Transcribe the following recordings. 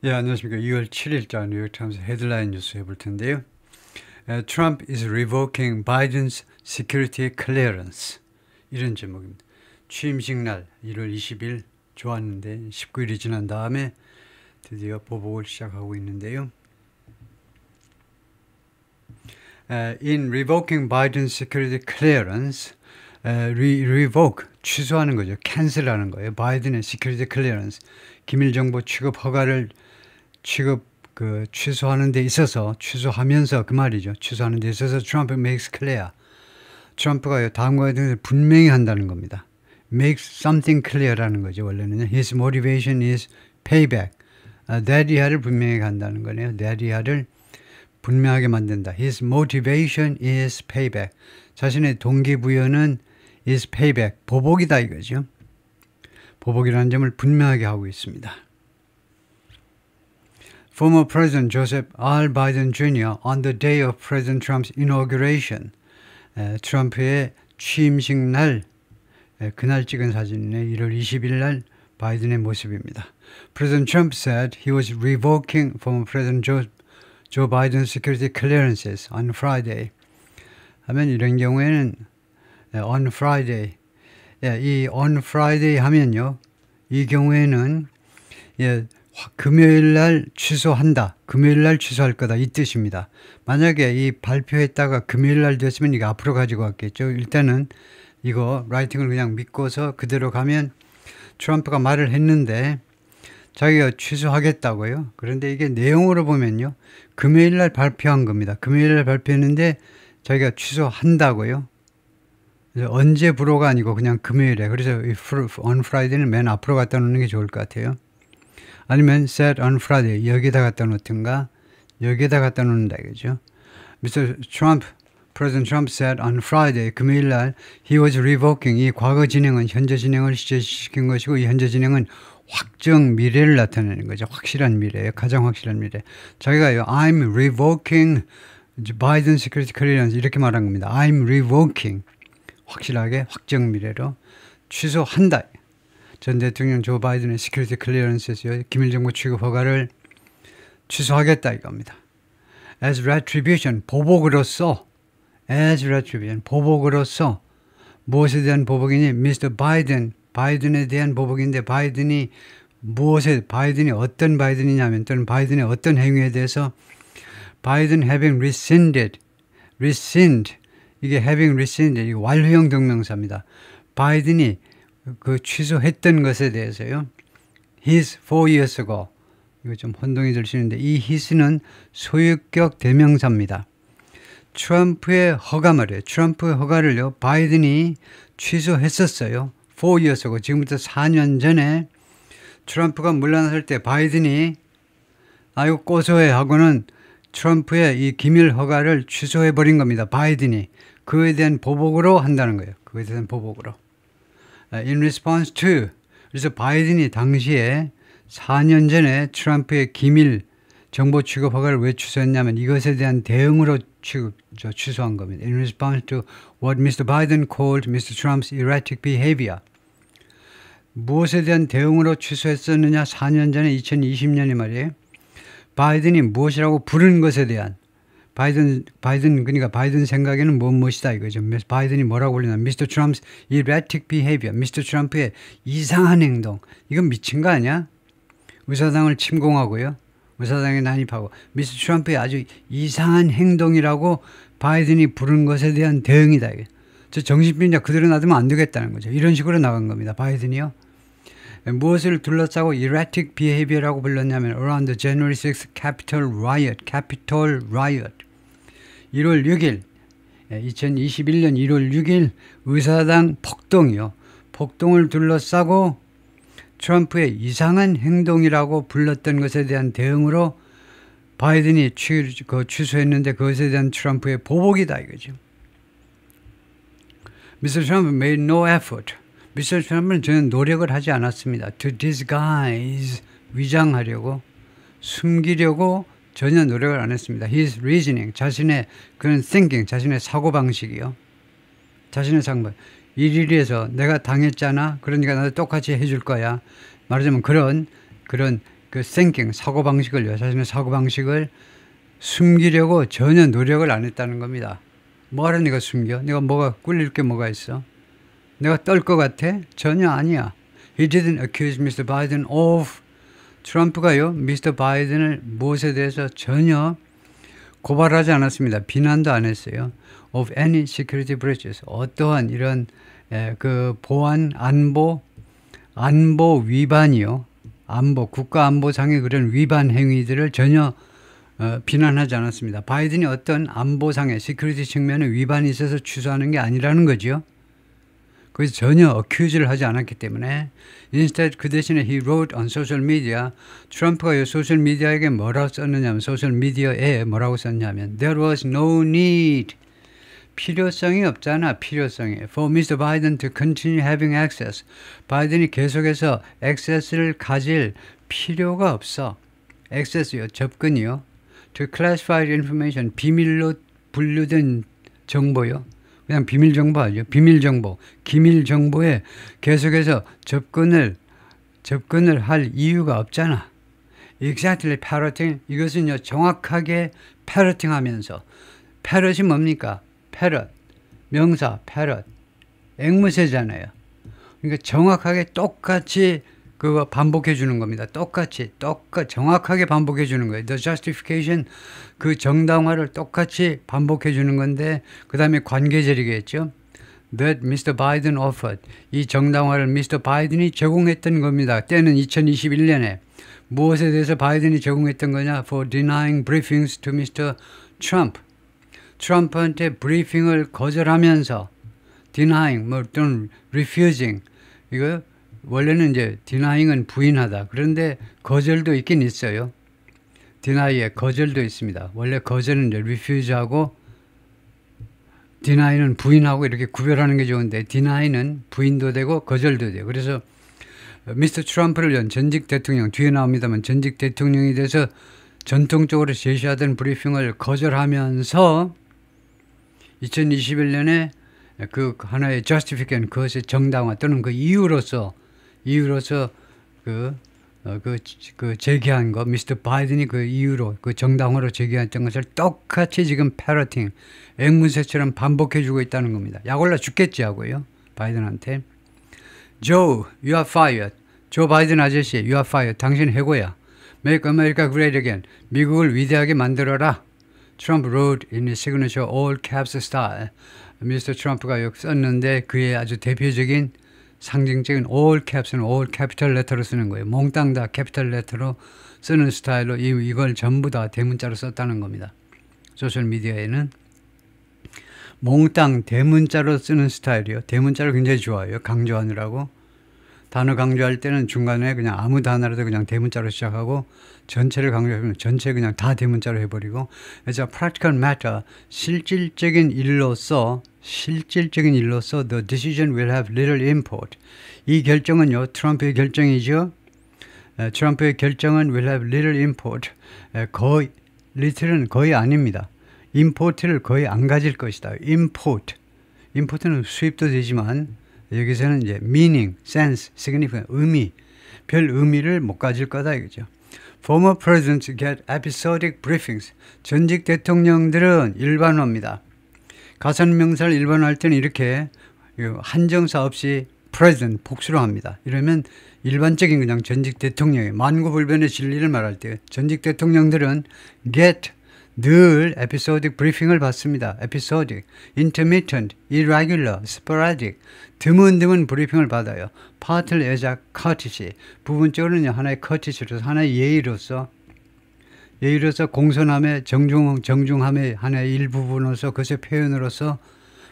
예, 안녕하십니까. 2월 7일자 뉴욕타임스 헤드라인 뉴스 해볼 텐데요. Trump is revoking Biden's security clearance. 이런 제목입니다. 취임식 날 1월 20일 좋았는데 19일이 지난 다음에 드디어 보복을 시작하고 있는데요. In revoking Biden's security clearance, revoke, 취소하는 거죠. cancel하는 거예요. 바이든의 security clearance, 기밀 정보 취급 허가를 취소하는 데 있어서, 취소하면서 그 말이죠. 취소하는 데 있어서 Trump makes clear. 트럼프가 다음과 같은 분명히 한다는 겁니다. makes something clear라는 거죠. 원래는 his motivation is payback. that 이하를 분명히 한다는 거네요. that 이하를 분명하게 만든다. His motivation is payback. 자신의 동기부여는 is payback. 보복이다 이거죠. 보복이라는 점을 분명하게 하고 있습니다. Former President Joseph R. Biden Jr. on the day of President Trump's inauguration. 트럼프의 취임식 날, 그날 찍은 사진이네. 1월 20일 날 바이든의 모습입니다. President Trump said he was revoking former President Joe Biden's security clearances on Friday. 하면 이런 경우에는 on Friday. 이 on Friday 하면요. 이 경우에는 금요일 날 취소한다. 금요일 날 취소할 거다. 이 뜻입니다. 만약에 이 발표했다가 금요일 날 됐으면 이거 앞으로 가지고 갔겠죠. 일단은 이거 라이팅을 그냥 믿고서 그대로 가면 트럼프가 말을 했는데 자기가 취소하겠다고요. 그런데 이게 내용으로 보면요. 금요일 날 발표한 겁니다. 금요일 날 발표했는데 자기가 취소한다고요. 언제 불어가 아니고 그냥 금요일에. 그래서 on Friday는 맨 앞으로 갖다 놓는 게 좋을 것 같아요. 아니면 set on Friday. 여기다 갖다 놓든가 여기다 갖다 놓는다 이거죠. Mr. Trump, President Trump said on Friday, 금요일 날 he was revoking. 이 과거 진행은 현재 진행을 시제시킨 것이고 이 현재 진행은 확정 미래를 나타내는 거죠. 확실한 미래예요. 가장 확실한 미래. 자기가요. I'm revoking Biden security clearance 이렇게 말한 겁니다. I'm revoking. 확실하게 확정 미래로 취소한다. 전 대통령 조 바이든의 security clearance에서 기밀 정보 취급 허가를 취소하겠다 이겁니다. As retribution, 보복으로서 as retribution, 보복으로서 무엇에 대한 보복이니? Mr. Biden, 바이든에 대한 보복인데 바이든이 바이든이 어떤 바이든이냐면 또는 바이든의 어떤 행위에 대해서 Biden having rescinded, 이게 having rescinded, 이게 완료형 동명사입니다. 바이든이 취소했던 것에 대해서요. His 4 years ago. 이거 좀 혼동이 들시는데 이 his는 소유격 대명사입니다. 트럼프의 허가 말이에요. 트럼프의 허가를요. 바이든이 취소했었어요. 4 years ago. 지금부터 4년 전에 트럼프가 물러났을 때 바이든이 아이고 고소해 하고는 트럼프의 이 기밀 허가를 취소해버린 겁니다. 바이든이. 그에 대한 보복으로 한다는 거예요. 그에 대한 보복으로. In response to. 그래서 바이든이 당시에 4년 전에 트럼프의 기밀 정보 취급 허가를 왜 취소했냐면 이것에 대한 대응으로 취소한 겁니다. In response to what Mr. Biden called Mr. Trump's erratic behavior. 무엇에 대한 대응으로 취소했었느냐? 4년 전에 2020년에 말이에요. 바이든이 무엇이라고 부른 것에 대한 그러니까 바이든 생각에는 무엇이다 이거죠. 바이든이 뭐라고 불리나? Mr. Trump's erratic behavior. Mr. 트럼프의 이상한 행동. 이건 미친 거 아니야? 의사당을 침공하고요. 의사당에 난입하고. Mr. 트럼프의 아주 이상한 행동이라고 바이든이 부른 것에 대한 대응이다. 이게. 저 정신병자 그대로 놔두면 안 되겠다는 거죠. 이런 식으로 나간 겁니다. 바이든이요. 무엇을 둘러싸고 erratic behavior라고 불렀냐면 around the January 6th Capitol riot. 1월 6일 2021년 1월 6일 의사당 폭동이요. 폭동을 둘러싸고 트럼프의 이상한 행동이라고 불렀던 것에 대한 대응으로 바이든이 취소했는데 그것에 대한 트럼프의 보복이다 이거죠. Mr. Trump made no effort. Mr. Trump은 저는 노력을 하지 않았습니다. To disguise, 위장하려고, 숨기려고 전혀 노력을 안 했습니다. His reasoning, 자신의 그런 thinking, 자신의 사고방식이요. 자신의 사고방식. 일일이에서 내가 당했잖아. 그러니까 나도 똑같이 해줄 거야. 말하자면 그런 그 thinking, 사고방식을요. 자신의 사고방식을 숨기려고 전혀 노력을 안 했다는 겁니다. 뭐하러 네가 숨겨? 네가 뭐가 꿀릴 게 뭐가 있어? 내가 떨 것 같아? 전혀 아니야. He didn't accuse Mr. Biden of 트럼프가요. 미스터 바이든을 무엇에 대해서 전혀 고발하지 않았습니다. 비난도 안 했어요. Of any security breaches. 어떠한 이런 그 보안 안보 위반이요. 국가 안보상의 그런 위반 행위들을 전혀 비난하지 않았습니다. 바이든이 어떤 안보상의 시큐리티 측면의 위반이 있어서 취소하는 게 아니라는 거죠. 그래서 전혀 어큐즈를 하지 않았기 때문에 instead 그 대신에 he wrote on social media 트럼프가 소셜 미디어에게 뭐라고 썼느냐면 소셜 미디어에 뭐라고 썼냐면 there was no need 필요성이 없잖아. 필요성이 for Mr. Biden to continue having access 바이든이 계속해서 access를 가질 필요가 없어. access요. 접근이요. to classified information 비밀로 분류된 정보요. 그냥 비밀 정보 아니죠. 비밀 정보, 기밀 정보에 계속해서 접근을 할 이유가 없잖아. Exactly parroting. 이것은요 정확하게 parroting하면서 parrot이 뭡니까? parrot 명사 parrot 앵무새잖아요. 그러니까 정확하게 똑같이 그거 반복해 주는 겁니다. 똑같이 정확하게 반복해 주는 거예요. The justification 그 정당화를 똑같이 반복해 주는 건데 그 다음에 관계절이겠죠. That Mr. Biden offered 이 정당화를 Mr. 바이든이 제공했던 겁니다. 때는 2021년에 무엇에 대해서 바이든이 제공했던 거냐? For denying briefings to Mr. Trump 트럼프한테 브리핑을 거절하면서 denying 또는 refusing 이거 원래는 이제 denying은 부인하다. 그런데 거절도 있긴 있어요. deny에 거절도 있습니다. 원래 거절은 이제 refuse하고 deny는 부인하고 이렇게 구별하는 게 좋은데 deny는 부인도 되고 거절도 돼요. 그래서 미스터 트럼프를 연 전직 대통령 뒤에 나옵니다만 전직 대통령이 돼서 전통적으로 제시하던 브리핑을 거절하면서 2021년에 그 하나의 justification 그것의 정당화 또는 그 이유로서 그 제기한 거 미스터 바이든이 그 이유로 그 정당화로 제기했던 것을 똑같이 지금 패러팅 앵무새처럼 반복해 주고 있다는 겁니다. 약 올라 죽겠지 하고요. 바이든한테 Joe, you are fired. 조 바이든 아저씨, you are fired. 당신 해고야. Make America great again. 미국을 위대하게 만들어라. Trump wrote in his signature all caps style. 미스터 트럼프가 여기 썼는데 그의 아주 대표적인 상징적인 all caps는 all capital letter로 쓰는 거예요. 몽땅 다 capital letter로 쓰는 스타일로 이걸 전부 다 대문자로 썼다는 겁니다. 소셜미디어에는 몽땅 대문자로 쓰는 스타일이요. 대문자를 굉장히 좋아해요. 강조하느라고. 단어 강조할 때는 중간에 그냥 아무 단어라도 그냥 대문자로 시작하고 전체를 강조하면 전체 그냥 다 대문자로 해버리고 그래서 practical matter 실질적인 일로서 the decision will have little import 이 결정은요 트럼프의 결정이죠. 트럼프의 결정은 will have little import 거의 little은 거의 아닙니다. import를 거의 안 가질 것이다. import는 수입도 되지만 여기서는 이제 meaning, sense, significance, 의미, 별 의미를 못 가질 거다 이거죠. Former presidents get episodic briefings. 전직 대통령들은 일반화입니다. 가산명사를 일반화할 때는 이렇게 한정사 없이 president 복수로 합니다. 이러면 일반적인 그냥 전직 대통령의 만고불변의 진리를 말할 때 전직 대통령들은 get 늘 에피소딕 브리핑을 받습니다. 에피소딕, intermittent, irregular, sporadic 드문드문 브리핑을 받아요. partly as a courtesy 부분적으로는 하나의 courtesy로서 하나의 예의로서 공손함의 정중함의 하나의 일부분으로서 그것의 표현으로서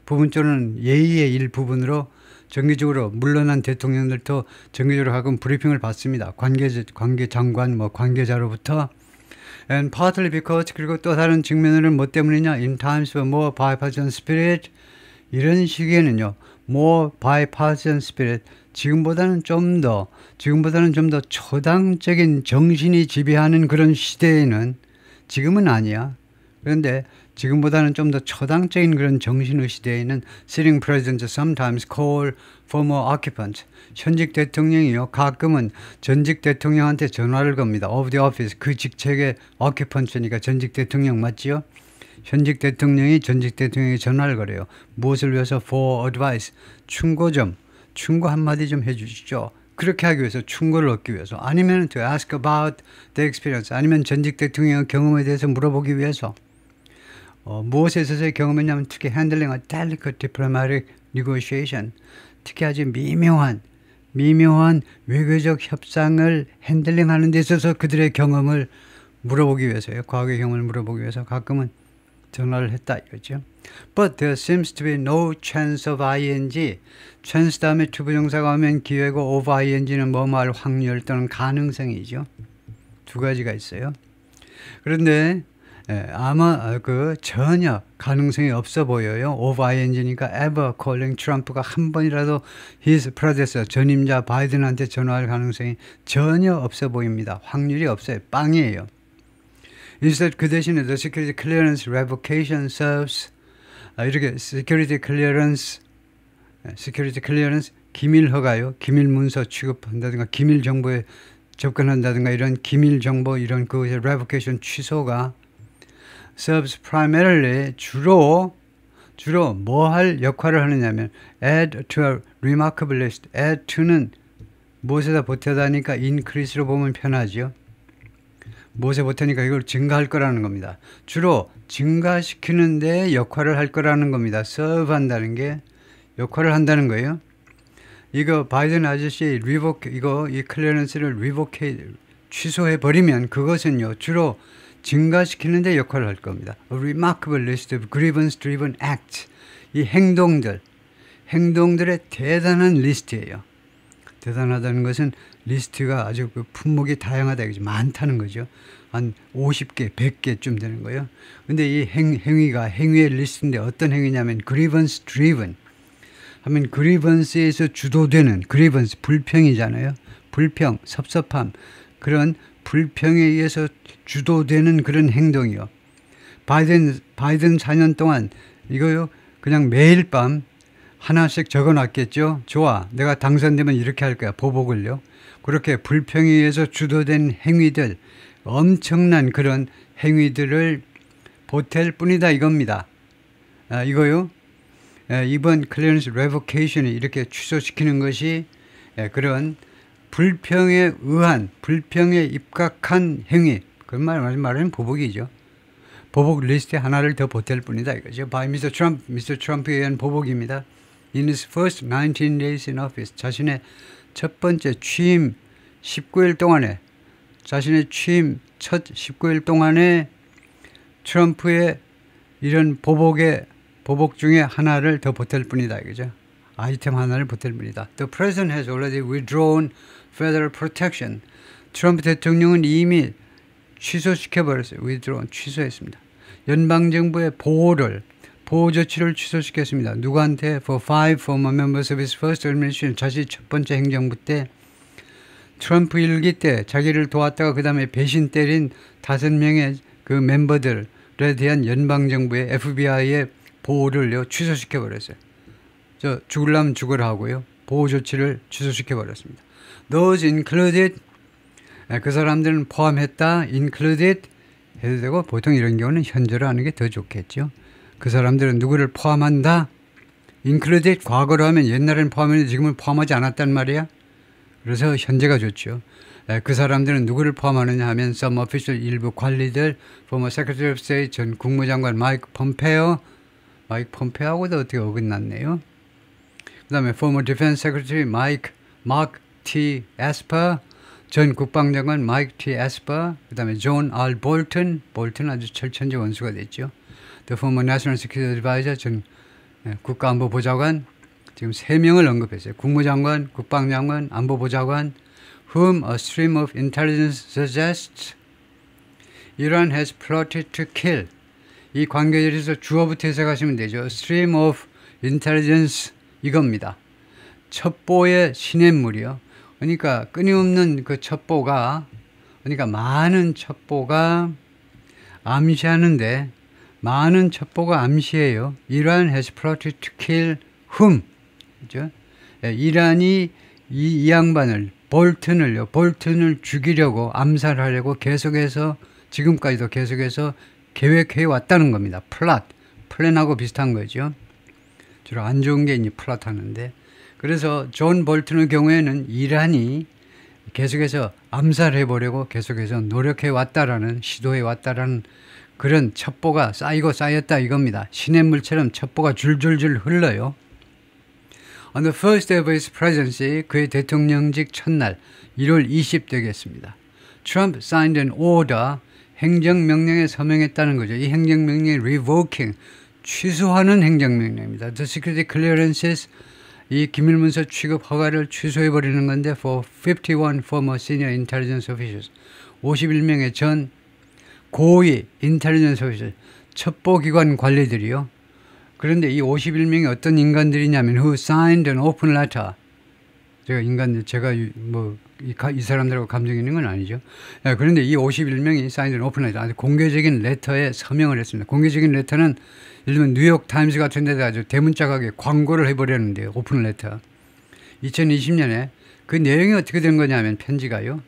부분적으로는 예의의 일부분으로 정기적으로 물러난 대통령들도 정기적으로 가끔 브리핑을 받습니다. 관계장관 관계자로부터 And partly because 그리고 또 다른 측면으로는 뭐 때문이냐? In times of more bipartisan spirit 이런 시기에는요. more bipartisan spirit 지금보다는 좀 더 초당적인 정신이 지배하는 그런 시대에는 지금은 아니야. 그런데 지금보다는 좀 더 초당적인 그런 정신의 시대에 있는 sitting presidents sometimes call former occupants. 현직 대통령이요. 가끔은 전직 대통령한테 전화를 겁니다. of the office. 그 직책의 occupants니까 전직 대통령 맞지요? 현직 대통령이 전직 대통령에게 전화를 걸어요. 무엇을 위해서? for advice. 충고 한마디 좀 해주시죠. 그렇게 하기 위해서, 충고를 얻기 위해서. 아니면 to ask about the experience. 아니면 전직 대통령의 경험에 대해서 물어보기 위해서. 무엇에 있어서의 경험이냐면 특히 handling a delicate diplomatic negotiation. 특히 아주 미묘한 외교적 협상을 핸들링하는 데 있어서 그들의 경험을 물어보기 위해서요. 과거의 경험을 물어보기 위해서 가끔은 전화를 했다 이거죠. But there seems to be no chance of ing. chance 다음에 투부정사가 오면 기회고 of ing는 뭐뭐 할 확률 또는 가능성이죠. 두 가지가 있어요. 그런데 아마 전혀 가능성이 없어 보여요. of ing니까 ever calling Trump가 한 번이라도 his predecessor 전임자 바이든한테 전화할 가능성이 전혀 없어 보입니다. 확률이 없어요. 빵이에요. Instead 그 대신에 the security clearance revocation serves 이렇게 security clearance 기밀 허가요. 기밀 문서 취급한다든가 기밀 정보에 접근한다든가 이런 기밀 정보 이런 그것의 revocation 취소가 serves primarily 주로 뭐 할 역할을 하느냐면 add to a remarkable list. add to는 무엇에다 보태다니까 increase로 보면 편하죠. 무엇에 보태니까 이걸 증가할 거라는 겁니다. 주로 증가시키는 데 역할을 할 거라는 겁니다. serve 한다는 게 역할을 한다는 거예요. 이거 바이든 아저씨 이 클리어런스를 취소해 버리면 그것은요 주로 증가시키는 데 역할을 할 겁니다. A remarkable list of grievance-driven acts. 이 행동들의 대단한 리스트예요. 대단하다는 것은 리스트가 아주 품목이 다양하다, 많다는 거죠. 한 50개, 100개쯤 되는 거예요. 근데 이 행위의 리스트인데 어떤 행위냐면 grievance-driven. 하면 grievance에서 주도되는 grievance, 불평이잖아요. 불평, 섭섭함, 그런 불평에 의해서 주도되는 그런 행동이요. 바이든 4년 동안 이거요 그냥 매일 밤 하나씩 적어놨겠죠. 좋아, 내가 당선되면 이렇게 할 거야. 보복을요. 그렇게 불평에 의해서 주도된 행위들, 엄청난 그런 행위들을 보탤 뿐이다 이겁니다. 이거요. 이번 클리어런스 레보케이션이 이렇게 취소시키는 것이 그런 불평에 입각한 행위, 그 말은 보복이죠. 보복 리스트에 하나를 더 보탤 뿐이다 이거죠. by Mr. Trump에 의한 보복입니다. In his first 19 days in office, 자신의 첫 번째 취임 19일 동안에, 자신의 취임 첫 19일 동안에 트럼프의 이런 보복 중에 하나를 더 보탤 뿐이다 이거죠. 아이템 하나를 보탤 뿐이다. The president has already withdrawn federal protection. 트럼프 대통령은 이미 취소시켜버렸어요. withdrawn, 취소했습니다. 연방정부의 보호 조치를 취소시켰습니다. 누구한테? For 5 former members of his first administration. 자신이 첫 번째 행정부 때 트럼프 일기 때 자기를 도왔다가 그 다음에 배신 때린 5명의 그 멤버들에 대한 연방정부의 FBI의 보호를요 취소시켜버렸어요. 죽으려면 죽으라 하고요. 보호 조치를 취소시켜버렸습니다. Those included, 그 사람들은 포함했다. included 해도 되고, 보통 이런 경우는 현재로 하는 게 더 좋겠죠. 그 사람들은 누구를 포함한다. included 과거로 하면 옛날에는 포함했는데 지금은 포함하지 않았단 말이야. 그래서 현재가 좋죠. 그 사람들은 누구를 포함하느냐 하면 some official 일부 관리들, former Secretary of State 전 국무장관 마이크 폼페오하고도 어떻게 어긋났네요. 그 다음에 former Defense Secretary Mark T. Esper 전 국방장관 마이크 T. Esper, 그 다음에 존 R. 볼튼 아주 철천지 원수가 됐죠. The former National Security Advisor 전 국가안보보좌관, 지금 3명을 언급했어요. 국무장관, 국방장관, 안보보좌관. Whom a stream of intelligence suggests Iran has plotted to kill. 이 관계절에서 주어부터 해석하시면 되죠. A stream of intelligence 이겁니다. 첩보의 시냇물이요. 그러니까 끊임없는 그 첩보가, 그러니까 많은 첩보가 암시하는데 많은 첩보가 암시해요. 이란 has plotted to kill whom? 그죠? 이란이 이 양반을 볼튼을 죽이려고 암살하려고 계속해서 지금까지도 계속해서 계획해 왔다는 겁니다. 플랜하고 비슷한 거죠. 주로 안 좋은 게 이제 플랫 하는데, 그래서 존 볼튼의 경우에는 이란이 계속해서 암살해 보려고 계속해서 노력해 왔다라는, 시도해 왔다라는 그런 첩보가 쌓이고 쌓였다 이겁니다. 시냇물처럼 첩보가 줄줄줄 흘러요. On the first day of his presidency, 그의 대통령직 첫날 1월 20 되겠습니다. Trump signed an order, 행정명령에 서명했다는 거죠. 이 행정명령이 revoking, 취소하는 행정명령입니다. The security clearances, 이 기밀문서 취급 허가를 취소해버리는 건데 for 51 former senior intelligence officials, 51명의 전 고위 intelligence officials, 첩보기관 관리들이요. 그런데 이 51명이 어떤 인간들이냐면 who signed an open letter. 제가 뭐 이 사람들하고 감정 있는 건 아니죠. 그런데 이 51명이 signed an open letter, 아주 공개적인 레터에 서명을 했습니다. 공개적인 레터는 예를 들면 뉴욕 타임스 같은 데다 아주 대문짝하게 광고를 해버렸는데요. 오픈 레터. 2020년에 그 내용이 어떻게 된 거냐면 편지가요.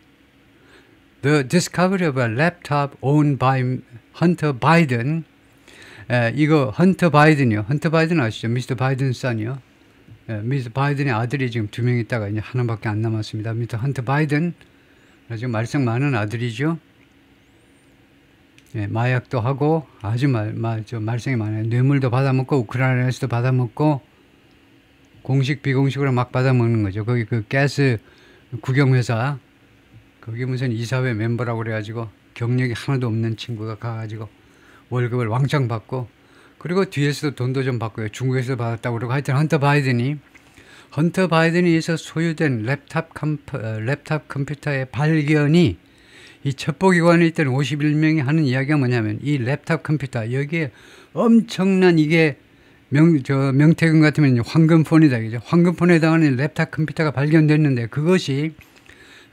The discovery of a laptop owned by Hunter Biden. 이거 헌터 바이든이요. 헌터 바이든 아시죠? 미스터 바이든 son이요. 미스터 바이든의 아들이 지금 2명 있다가 이제 하나밖에 안 남았습니다. 미스터 헌터 바이든. 아주 말썽 많은 아들이죠. 마약도 하고 아주 말썽이 많아요. 뇌물도 받아먹고 우크라이나에서도 받아먹고 공식 비공식으로 막 받아먹는 거죠. 거기 그 가스 국영회사 거기 무슨 이사회 멤버라고 그래가지고 경력이 하나도 없는 친구가 가가지고 월급을 왕창 받고, 그리고 뒤에서도 돈도 좀 받고요. 중국에서도 받았다고 그러고, 하여튼 헌터 바이든이 소유된 랩탑 컴퓨터의 발견이 이 첩보기관에 있던 51명이 하는 이야기가 뭐냐면 이 랩탑 컴퓨터, 여기에 엄청난 이게 명태균 같으면 황금폰이다. 그죠? 황금폰에 해당하는 랩탑 컴퓨터가 발견됐는데 그것이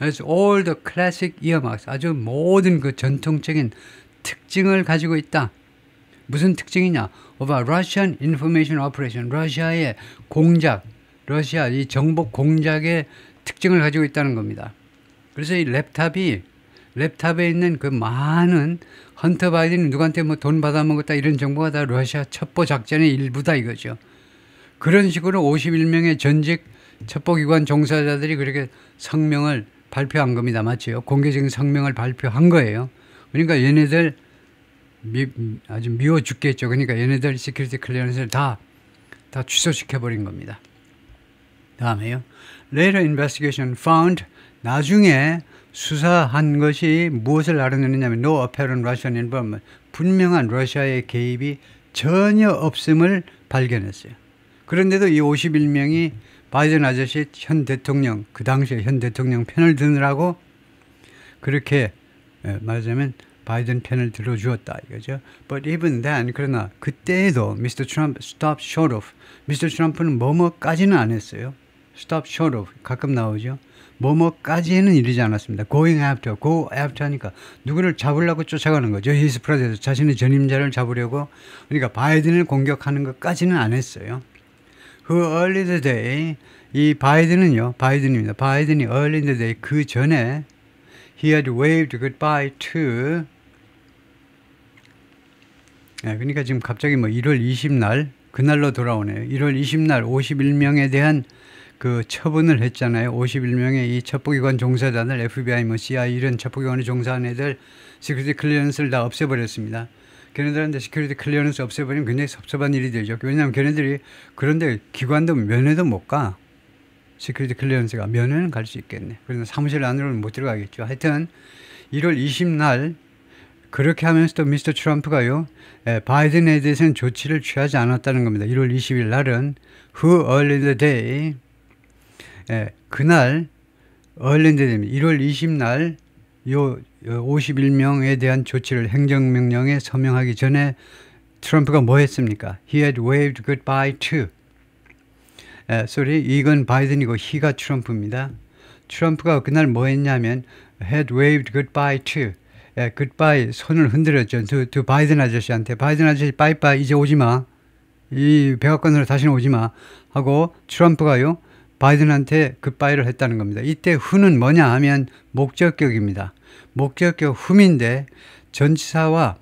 all the classic earmarks, 아주 모든 그 전통적인 특징을 가지고 있다. 무슨 특징이냐? of a Russian information operation, 러시아의 공작, 러시아 이 정보 공작의 특징을 가지고 있다는 겁니다. 그래서 이 랩탑에 있는 그 많은 헌터 바이든이 누구한테 뭐 돈 받아먹었다 이런 정보가 다 러시아 첩보 작전의 일부다 이거죠. 그런 식으로 51명의 전직 첩보기관 종사자들이 그렇게 성명을 발표한 겁니다. 맞죠? 공개적인 성명을 발표한 거예요. 그러니까 얘네들 아주 미워 죽겠죠. 그러니까 얘네들 시큐리티 클리어런스를 다 취소시켜버린 겁니다. 다음에요. Later investigation found, 나중에 수사한 것이 무엇을 알아내느냐면 no apparent Russian involvement, 분명한 러시아의 개입이 전혀 없음을 발견했어요. 그런데도 이 51명이 바이든 아저씨 현 대통령, 그 당시에 현 대통령 편을 드느라고 그렇게 말하자면 바이든 편을 들어주었다 이거죠. But even then, 그러나 그때에도 Mr. Trump stopped short of, Mr. Trump는 뭐뭐까지는 안 했어요. Stop short of 가끔 나오죠. 뭐뭐까지는 이르지 않았습니다. Going after, go after 하니까 누구를 잡으려고 쫓아가는 거죠. His president, 자신의 전임자를 잡으려고. 그러니까 바이든을 공격하는 것까지는 안 했어요. Who early in the day, 이 바이든은요, 바이든입니다. 바이든이 early in the day, 그 전에 he had waved goodbye to, 그러니까 지금 갑자기 뭐 1월 20날 그날로 돌아오네요. 1월 20날 51명에 대한 그 처분을 했잖아요. 51명의 이 첩보기관 종사자들, FBI, 뭐 CIA 이런 첩보기관에 종사한 애들 시큐리티 클리어런스를 다 없애버렸습니다. 걔네들한테 시큐리티 클리어런스 없애버리면 굉장히 섭섭한 일이 되죠. 왜냐하면 걔네들이 그런데 기관도 면회도 못 가. 시큐리티 클리어런스가 면회는 갈 수 있겠네. 그래서 사무실 안으로는 못 들어가겠죠. 하여튼 1월 20날 그렇게 하면서도 미스터 트럼프가요, 바이든에 대해서는 조치를 취하지 않았다는 겁니다. 1월 20일 날은 who early in the day, 그날 early in the day, 1월 20날 요 51명에 대한 조치를 행정명령에 서명하기 전에 트럼프가 뭐 했습니까? He had waved goodbye to. 이건 바이든이고 he가 트럼프입니다. 트럼프가 그날 뭐 했냐면 had waved goodbye to. 예, 굿바이 손을 흔들었죠. 두 바이든 아저씨한테. 바이든 아저씨 빠이빠이 이제 오지 마. 이 백악관으로 다시는 오지 마. 하고 트럼프가요. 바이든한테 굿바이를 했다는 겁니다. 이때 who는 뭐냐 하면 목적격입니다. 목적격 whom인데 전치사가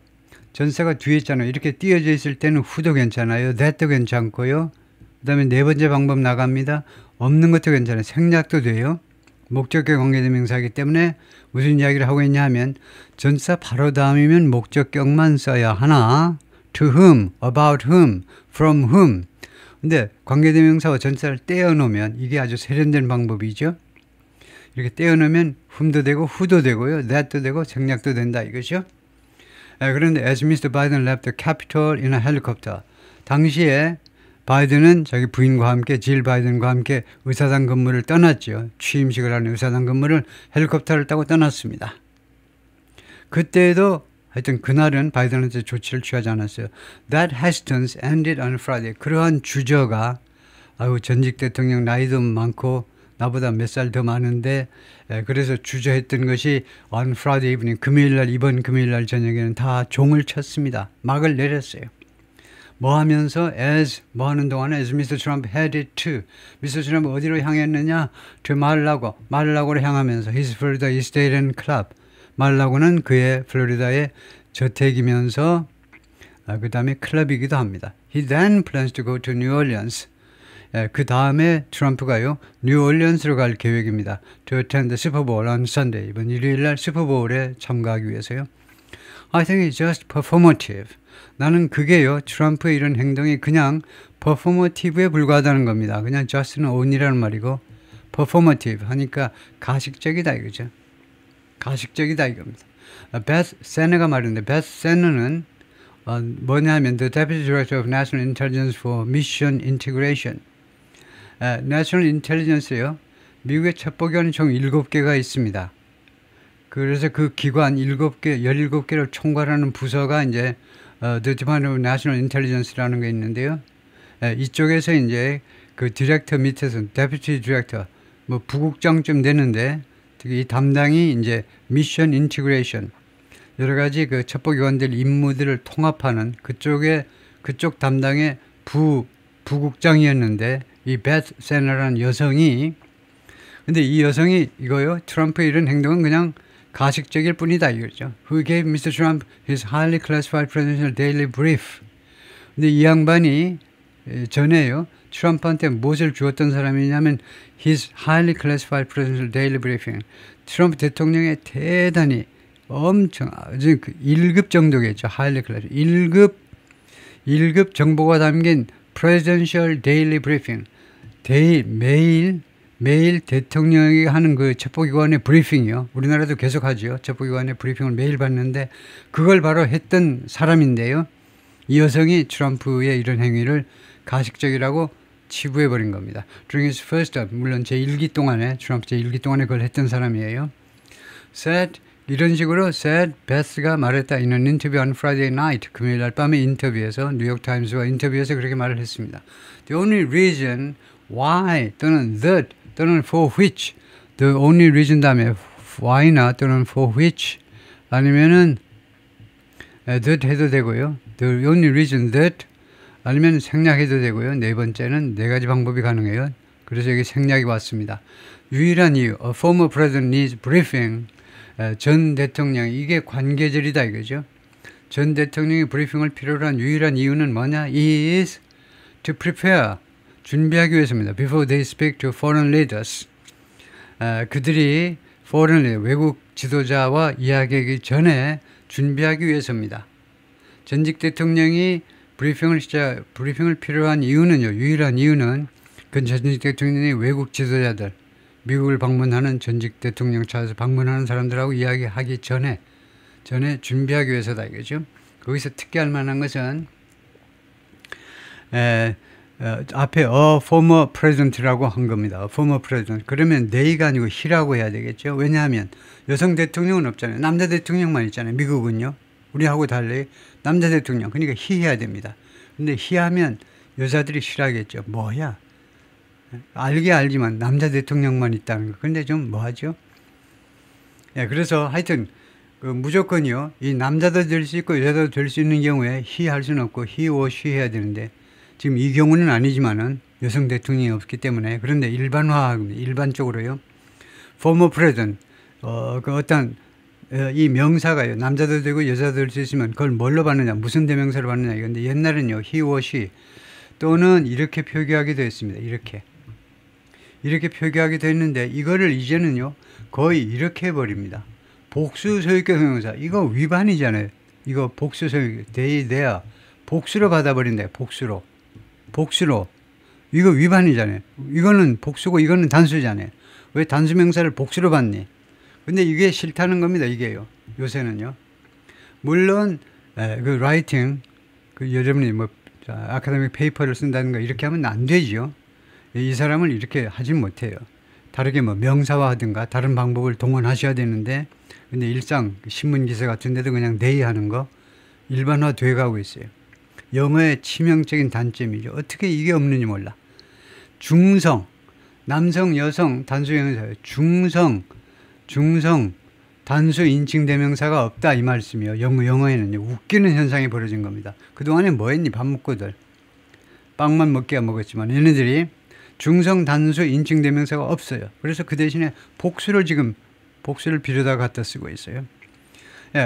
뒤에 있잖아요. 이렇게 띄어져 있을 때는 who도 괜찮아요. that도 괜찮고요. 그 다음에 네 번째 방법 나갑니다. 없는 것도 괜찮아요. 생략도 돼요. 목적격 관계대명사이기 때문에 무슨 이야기를 하고 있냐 하면 전치사 바로 다음이면 목적격만 써야 하나 to whom, about whom, from whom. 근데 관계대명사와 전치사를 떼어놓으면 이게 아주 세련된 방법이죠. 이렇게 떼어놓으면 whom도 되고 who도 되고요. that도 되고 생략도 된다 이거죠. 그런데 as Mr. Biden left the Capitol in a helicopter. 당시에 바이든은 자기 부인과 함께 질 바이든과 함께 의사당 근무를 떠났죠. 취임식을 하는 의사당 근무를 헬리콥터를 타고 떠났습니다. 그때도 하여튼 그날은 바이든한테 조치를 취하지 않았어요. That hesitance ended on Friday. 그러한 주저가 전직 대통령 나이도 많고 나보다 몇 살 더 많은데 그래서 주저했던 것이 on Friday evening 금요일날 이번 금요일날 저녁에는 다 종을 쳤습니다. 막을 내렸어요. 뭐 하면서 as 뭐 하는 동안에 as Mr. Trump headed to Mr. Trump 어디로 향했느냐 to 말라고를 향하면서 his Florida estate and club 말라고는 그의 플로리다의 저택이면서 그 다음에 클럽이기도 합니다. He then plans to go to New Orleans. 그 다음에 트럼프가요 뉴올리언스로 갈 계획입니다. To attend the Super Bowl on Sunday. 이번 일요일날 슈퍼볼에 참가하기 위해서요. I think it's just performative. 나는 그게요 트럼프의 이런 행동이 그냥 performative에 불과하다는 겁니다. 그냥 just는 only라는 말이고 performative 하니까 가식적이다 이거죠. 가식적이다 이겁니다. 베스 세너가 말인데 베스 세너는 뭐냐면 the Deputy Director of National Intelligence for Mission Integration. National Intelligence요. 미국의 첩보기관이 총 7개가 있습니다. 그래서 그 기관 17개를 총괄하는 부서가 이제 The Department of National Intelligence라는 게 있는데요. 이쪽에서 이제 그 디렉터 밑에서 Deputy Director 뭐 부국장쯤 되는데 이 담당이 이제 Mission Integration 여러 가지 그 첩보기관들 임무들을 통합하는 그쪽 담당의 부국장이었는데 이 베스 세너라는 여성이 근데 이 여성이 이거요 트럼프의 이런 행동은 그냥 가식적일 뿐이다 이거죠. Who gave Mr. Trump his highly classified presidential daily brief. 근데 이 양반이 전에요 트럼프한테 무엇을 주었던 사람이냐면 his highly classified presidential daily briefing. 트럼프 대통령의 대단히 엄청 아주 1급 정도겠죠. highly classified 1급 정보가 담긴 presidential daily briefing. 매일 대통령이 하는 그 첩보기관의 브리핑이요. 우리나라도 계속 하죠. 첩보기관의 브리핑을 매일 받는데 그걸 바로 했던 사람인데요. 이 여성이 트럼프의 이런 행위를 가식적이라고 치부해버린 겁니다. During his first term, 물론 제1기 동안에 트럼프 제1기 동안에 그걸 했던 사람이에요. Said 이런 식으로 said 베스가 말했다. In an interview on Friday night 금요일 날 밤의 인터뷰에서 뉴욕타임스와 인터뷰에서 그렇게 말을 했습니다. The only reason why 또는 that 또는 for which the only reason 다음에 why나 또는 for which 아니면은 that 해도 되고요. The only reason that 아니면 생략해도 되고요. 네 번째는 네 가지 방법이 가능해요. 그래서 여기 생략이 왔습니다. 유일한 이유, a former president needs briefing. 전 대통령, 이게 관계절이다 이거죠. 전 대통령이 브리핑을 필요로 한 유일한 이유는 뭐냐? is to prepare. 준비하기 위해서입니다. Before they speak to foreign leaders. 그들이 foreign leader, 외국 지도자와 이야기하기 전에 준비하기 위해서입니다. 전직 대통령이 브리핑을 필요한 이유는요. 유일한 이유는 그 전직 대통령이 외국 지도자들, 미국을 방문하는 전직 대통령 차에서 방문하는 사람들하고 이야기하기 전에 준비하기 위해서다 이거죠. 거기서 특기할 만한 것은 앞에 a former president라고 한 겁니다. a former president. 그러면 they가 아니고 he라고 해야 되겠죠. 왜냐하면 여성 대통령은 없잖아요. 남자 대통령만 있잖아요. 미국은요. 우리하고 달리 남자 대통령. 그러니까 he 해야 됩니다. 근데 he 하면 여자들이 싫어하겠죠. 뭐야? 알지만 남자 대통령만 있다는 거. 근데 좀 뭐하죠? 예, 그래서 하여튼 그 무조건이요. 이 남자도 될 수 있고 여자도 될 수 있는 경우에 he 할 수는 없고 he or she 해야 되는데 지금 이 경우는 아니지만은 여성 대통령이 없기 때문에 그런데 일반화합니다. 일반적으로요. former president 그 어떤 이 명사가요. 남자도 되고 여자도 될 수 있으면 그걸 뭘로 받느냐 무슨 대명사로 받느냐 이건데 옛날에는요. he or she 또는 이렇게 표기하기도 했습니다. 이렇게 표기하기도 했는데 이거를 이제는요. 거의 이렇게 해버립니다. 복수 소유격 형용사 이거 위반이잖아요. 이거 복수 소유격 they, their 복수로 받아버린다. 복수로 이거 위반이잖아요. 이거는 복수고 이거는 단수잖아요. 왜 단수명사를 복수로 받니? 근데 이게 싫다는 겁니다. 이게요. 요새는요. 물론 그 라이팅 그 여러분이 뭐 아카데믹 페이퍼를 쓴다든가 이렇게 하면 안 되죠. 이 사람을 이렇게 하진 못해요. 다르게 뭐 명사화하든가 다른 방법을 동원하셔야 되는데 근데 일상 신문 기사 같은 데도 그냥 they 하는 거 일반화 돼 가고 있어요. 영어의 치명적인 단점이죠. 어떻게 이게 없는지 몰라. 중성 남성 여성 단수 형용사예요. 중성 단수 인칭 대명사가 없다 이 말씀이요. 영어에는요. 웃기는 현상이 벌어진 겁니다. 그동안에 뭐 했니? 밥 먹고들 빵만 먹기야 먹었지만 얘네들이 중성 단수 인칭 대명사가 없어요. 그래서 그 대신에 복수를 빌려다 갖다 쓰고 있어요.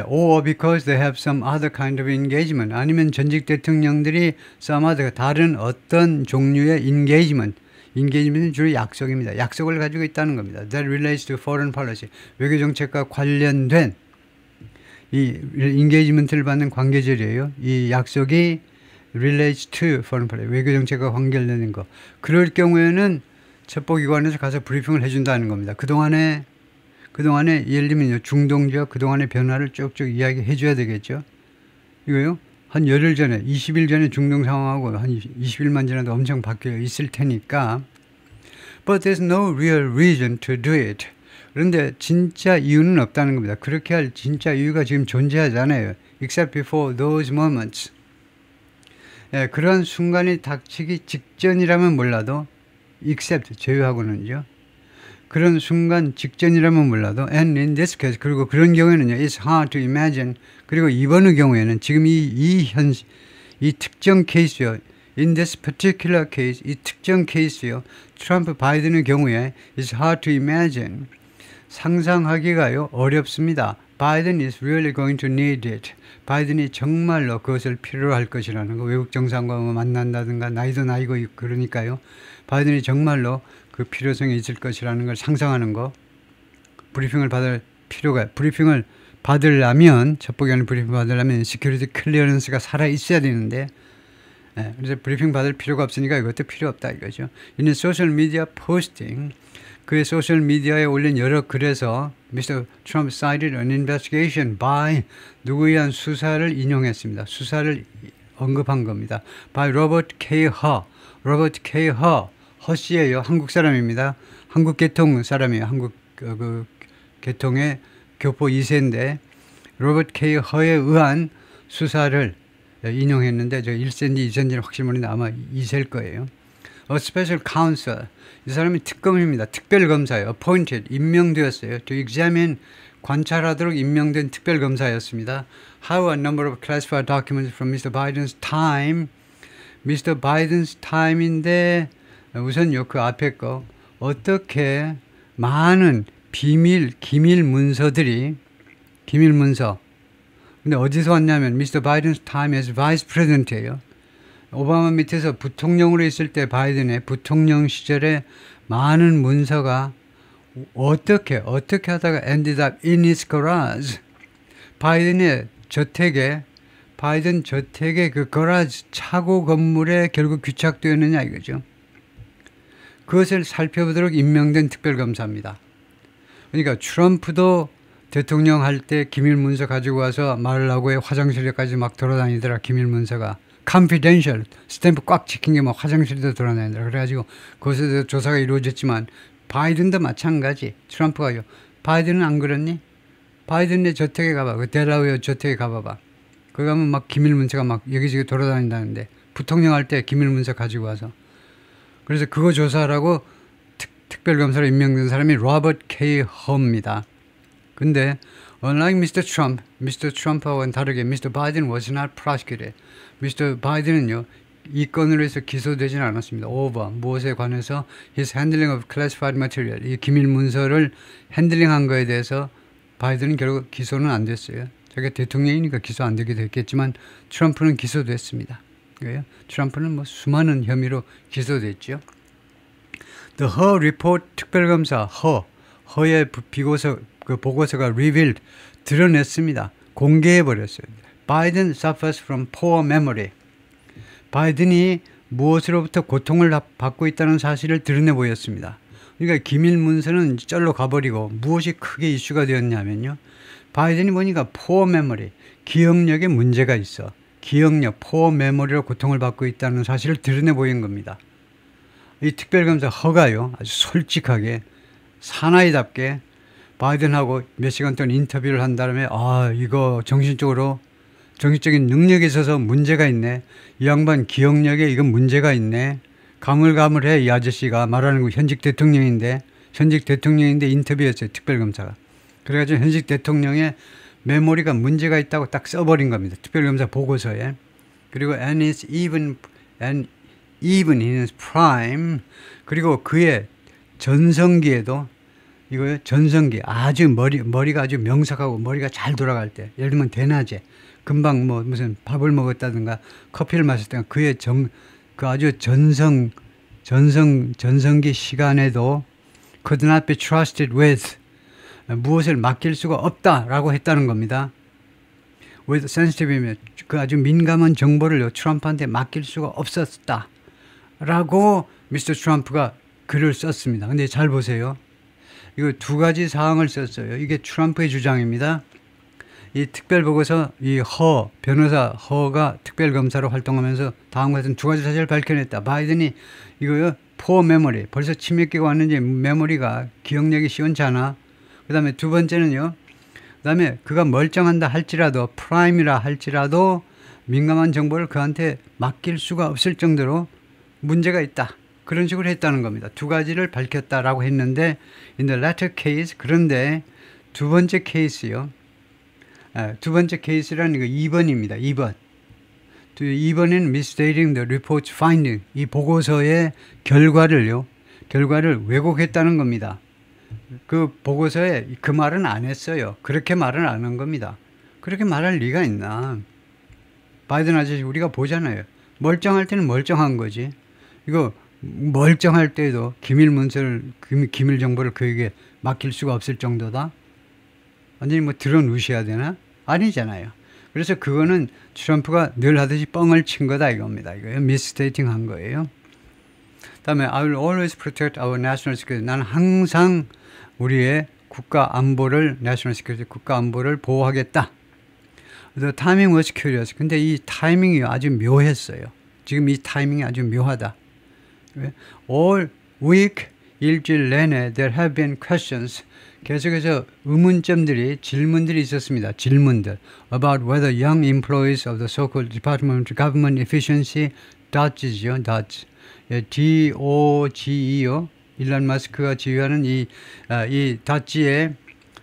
Or because they have some other kind of engagement. 아니면 전직 대통령들이 some other 다른 어떤 종류의 engagement은 주로 약속입니다. 약속을 가지고 있다는 겁니다. That relates to foreign policy. 외교 정책과 관련된 이 engagement를 받는 관계절이에요. 이 약속이 relates to foreign policy. 외교 정책과 관계되는 거. 그럴 경우에는 첩보기관에서 가서 브리핑을 해준다는 겁니다. 그동안에 예를 들면 중동 지역 그동안의 변화를 쭉쭉 이야기해 줘야 되겠죠. 이거요. 한 열흘 전에 20일 전에 중동 상황하고 한 20일만 지나도 엄청 바뀌어 있을 테니까 But there's no real reason to do it. 그런데 진짜 이유는 없다는 겁니다. 그렇게 할 진짜 이유가 지금 존재하지 않아요. Except before those moments. 그런 순간이 닥치기 직전이라면 몰라도 except 제외하고는요. 그런 순간 직전이라면 몰라도 and in this case 그리고 그런 경우에는요 it's hard to imagine 그리고 이번의 경우에는 지금 이 특정 케이스요 in this particular case 이 특정 케이스요 트럼프 바이든의 경우에 it's hard to imagine 상상하기가요 어렵습니다. Biden is really going to need it. 바이든이 정말로 그것을 필요로 할 것이라는 거 외국 정상과 만난다든가 나이도 나이고 그러니까요 바이든이 정말로 그 필요성이 있을 것이라는 걸 상상하는 거 브리핑을 받으려면 첩보기관을 브리핑 받으려면 시큐리티 클리어런스가 살아 있어야 되는데 그래서 브리핑 받을 필요가 없으니까 이것도 필요 없다 이거죠. 이는 소셜 미디어 포스팅 그의 소셜 미디어에 올린 여러 글에서 Mr. Trump cited an investigation by 누구에 의한 수사를 인용했습니다. 수사를 언급한 겁니다. by Robert K. Her 허씨예요. 한국 사람입니다. 한국 계통 사람이에요. 한국 그 계통의 교포 2세인데 로버트 K. 허에 의한 수사를 인용했는데 저 1세인지 2세인지는 확실히 모르는데 아마 2세일 거예요. A special counsel. 이 사람이 특검입니다. 특별검사예요. appointed. 임명되었어요. to examine. 관찰하도록 임명된 특별검사였습니다. How a number of classified documents from Mr. Biden's time. Mr. Biden's time인데 우선요 그 앞에 거 어떻게 많은 기밀 문서들이 기밀 문서 근데 어디서 왔냐면 Mr. Biden's time as vice president예요. 오바마 밑에서 부통령으로 있을 때 바이든의 부통령 시절에 많은 문서가 어떻게 하다가 ended up in his garage 바이든 저택의 그 garage 차고 건물에 결국 귀착되었느냐 이거죠. 그것을 살펴보도록 임명된 특별검사입니다. 그러니까 트럼프도 대통령 할 때 기밀 문서 가지고 와서 마르라고의 화장실에까지 막 돌아다니더라. 기밀 문서가 confidential 스탬프 꽉 찍힌 게 막 화장실에도 돌아다니더라. 그래가지고 그것에 대해서 조사가 이루어졌지만 바이든도 마찬가지. 트럼프가요. 바이든은 안 그렇니? 바이든의 저택에 가봐. 그 델라웨어 저택에 가봐봐. 거기 가면 막 기밀 문서가 막 여기저기 돌아다닌다는데 부통령 할 때 기밀 문서 가지고 와서 그래서 그거 조사하라고 특별검사로 임명된 사람이 로버트 K. 허입니다. 근데 Unlike Mr. Trump하고는 다르게 Mr. Biden was not prosecuted. Mr. Biden은요, 이 건으로 해서 기소되지는 않았습니다. over, 무엇에 관해서 his handling of classified material, 이 기밀 문서를 핸들링한 거에 대해서 바이든은 결국 기소는 안 됐어요. 자기가 대통령이니까 기소 안 되게 됐겠지만 트럼프는 기소됐습니다. 그래요? 트럼프는 뭐 수많은 혐의로 기소됐죠. The Her Report 특별검사 허의 비고서 그 보고서가 revealed 드러냈습니다. 공개해 버렸어요. Biden suffers from poor memory. 바이든이 무엇으로부터 고통을 받고 있다는 사실을 드러내 보였습니다. 그러니까 기밀 문서는 쩔로 가버리고 무엇이 크게 이슈가 되었냐면요. 바이든이 보니까 poor memory, 기억력에 문제가 있어. 기억력, poor memory로 고통을 받고 있다는 사실을 드러내 보인 겁니다. 이 특별검사 허가요, 아주 솔직하게 사나이답게 바이든하고 몇 시간 동안 인터뷰를 한 다음에 이거 정신적인 능력에 있어서 문제가 있네. 이 양반 기억력에 이건 문제가 있네. 가물가물해 이 아저씨가 말하는 거 현직 대통령인데 인터뷰였어요. 특별검사가. 그래가지고 현직 대통령의 메모리가 문제가 있다고 딱 써버린 겁니다. 특별검사 보고서에. 그리고 and even in his prime, 그리고 그의 전성기에도 이거요, 전성기 아주 머리가 아주 명석하고 머리가 잘 돌아갈 때, 예를 들면 대낮에 금방 뭐 무슨 밥을 먹었다든가 커피를 마셨다든가 그의 그 아주 전성기 시간에도 could not be trusted with, 무엇을 맡길 수가 없다라고 했다는 겁니다. with sensitive, 그 아주 민감한 정보를 트럼프한테 맡길 수가 없었다라고 미스터 트럼프가 글을 썼습니다. 근데 잘 보세요. 이거 두 가지 사항을 썼어요. 이게 트럼프의 주장입니다. 이 특별보고서, 이 변호사 허가 특별검사로 활동하면서 다음과 같은 두 가지 사실을 밝혀냈다. 바이든이 이거요, poor memory, 벌써 치매기가 왔는지 메모리가, 기억력이 시원치 않아. 그 다음에 두 번째는요, 그 다음에 그가 멀쩡한다 할지라도, 프라임이라 할지라도 민감한 정보를 그한테 맡길 수가 없을 정도로 문제가 있다. 그런 식으로 했다는 겁니다. 두 가지를 밝혔다라고 했는데 in the latter case, 그런데 두 번째 케이스요. 두 번째 케이스라는 거 2번입니다. 2번. 2번은 misstating the report's finding. 이 보고서의 결과를 왜곡했다는 겁니다. 그 보고서에 그 말은 안 했어요. 그렇게 말은 안 한 겁니다. 그렇게 말할 리가 있나. 바이든 아저씨 우리가 보잖아요. 멀쩡할 때는 멀쩡한 거지. 이거 멀쩡할 때도 기밀 정보를 그에게 맡길 수가 없을 정도다? 완전히 뭐 드러누셔야 되나? 아니잖아요. 그래서 그거는 트럼프가 늘 하듯이 뻥을 친 거다 이겁니다. 이거요. 미스테이팅 한 거예요. 다음에 I will always protect our national security. 나는 항상 우리의 국가 안보를 보호하겠다. The timing was curious. 근데 이 타이밍이 아주 묘했어요. 지금 이 타이밍이 아주 묘하다. All week, 일주일 내내 there have been questions. 계속해서 질문들이 있었습니다. 질문들. About whether young employees of the so-called Department of Government Efficiency, DOGE죠, DOGE. DOGE요. 일론 마스크가 지휘하는 이 DOG의,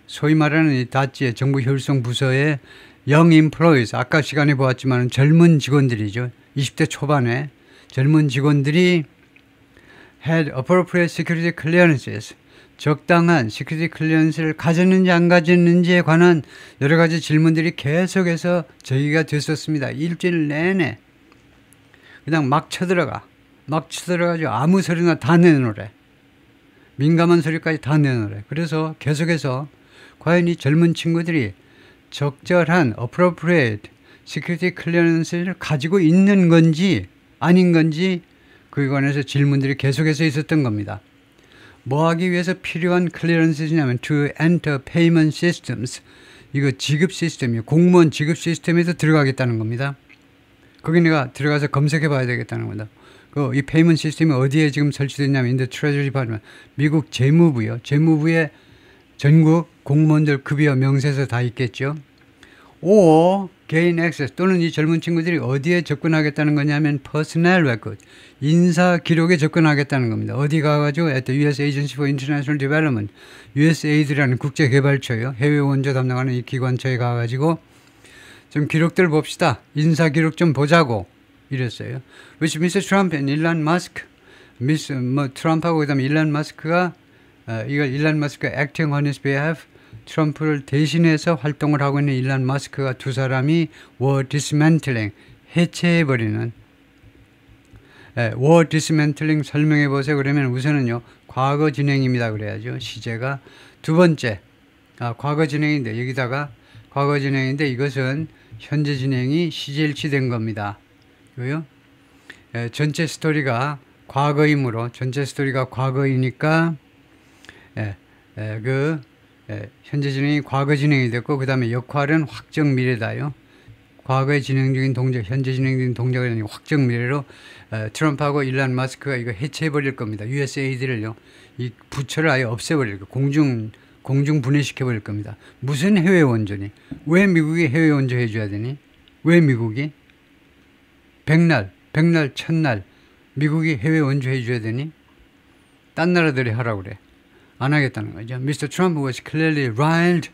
소위 말하는 이 DOG의 정부 효율성 부서의 young employees, 아까 시간에 보았지만 젊은 직원들이죠. 20대 초반에 젊은 직원들이 had appropriate security clearances, 적당한 시큐리티 클리어런스를 가졌는지 안 가졌는지에 관한 여러 가지 질문들이 계속해서 제기가 됐었습니다. 일주일 내내 그냥 막 쳐들어가지고 아무 소리나 다 내놓으래. 민감한 소리까지 다 내놓으래. 그래서 계속해서 과연 이 젊은 친구들이 적절한 appropriate 시큐리티 클리어런스를 가지고 있는 건지 아닌 건지 그에 관해서 질문들이 계속해서 있었던 겁니다. 뭐 하기 위해서 필요한 클리어런스냐면 to enter payment systems, 이거 지급 시스템이에요. 공무원 지급 시스템에서 들어가겠다는 겁니다. 거기 내가 들어가서 검색해 봐야 되겠다는 겁니다. 이 페이먼트 시스템이 어디에 지금 설치됐냐면 in the Treasury Department, 미국 재무부요. 재무부에 전국 공무원들 급여 명세서 다 있겠죠. or gain access 또는 이 젊은 친구들이 어디에 접근하겠다는 거냐면 personnel record 인사 기록에 접근하겠다는 겁니다. 어디 가가지고 at the U.S. Agency for International Development USAID라는 국제개발처요. 해외 원조 담당하는 이 기관처에 가가지고 좀 기록들 봅시다. 인사 기록 좀 보자고 이랬어요. which Mr. Trump and Elon Musk 트럼프하고 그다음에 일론 마스크가 이걸 일론 마스크가 acting on his behalf 트럼프를 대신해서 활동을 하고 있는 일론 마스크가 두 사람이 were dismantling 해체해버리는 were dismantling 설명해 보세요. 그러면 우선은요 과거 진행입니다. 그래야죠. 시제가 두 번째 과거 진행인데 여기다가 과거 진행인데 이것은 현재 진행이 시제일치된 겁니다. 그요? 전체 스토리가 과거이므로 전체 스토리가 과거이니까 현재 진행이 과거 진행이 됐고 그 다음에 역할은 확정 미래다요. 과거에 진행 중인 동작, 현재 진행 중인 동작을 아니고 확정 미래로 트럼프하고 일론 마스크가 이거 해체해버릴 겁니다. USAID를요. 이 부처를 아예 없애버릴 거예요. 공중 분해시켜버릴 겁니다. 무슨 해외 원조니? 왜 미국이 해외 원조 해줘야 되니? 왜 미국이? 백날, 첫날 미국이 해외 원조 해줘야 되니? 딴 나라들이 하라고 그래. 안 하겠다는 거죠. Mr. Trump was clearly riled.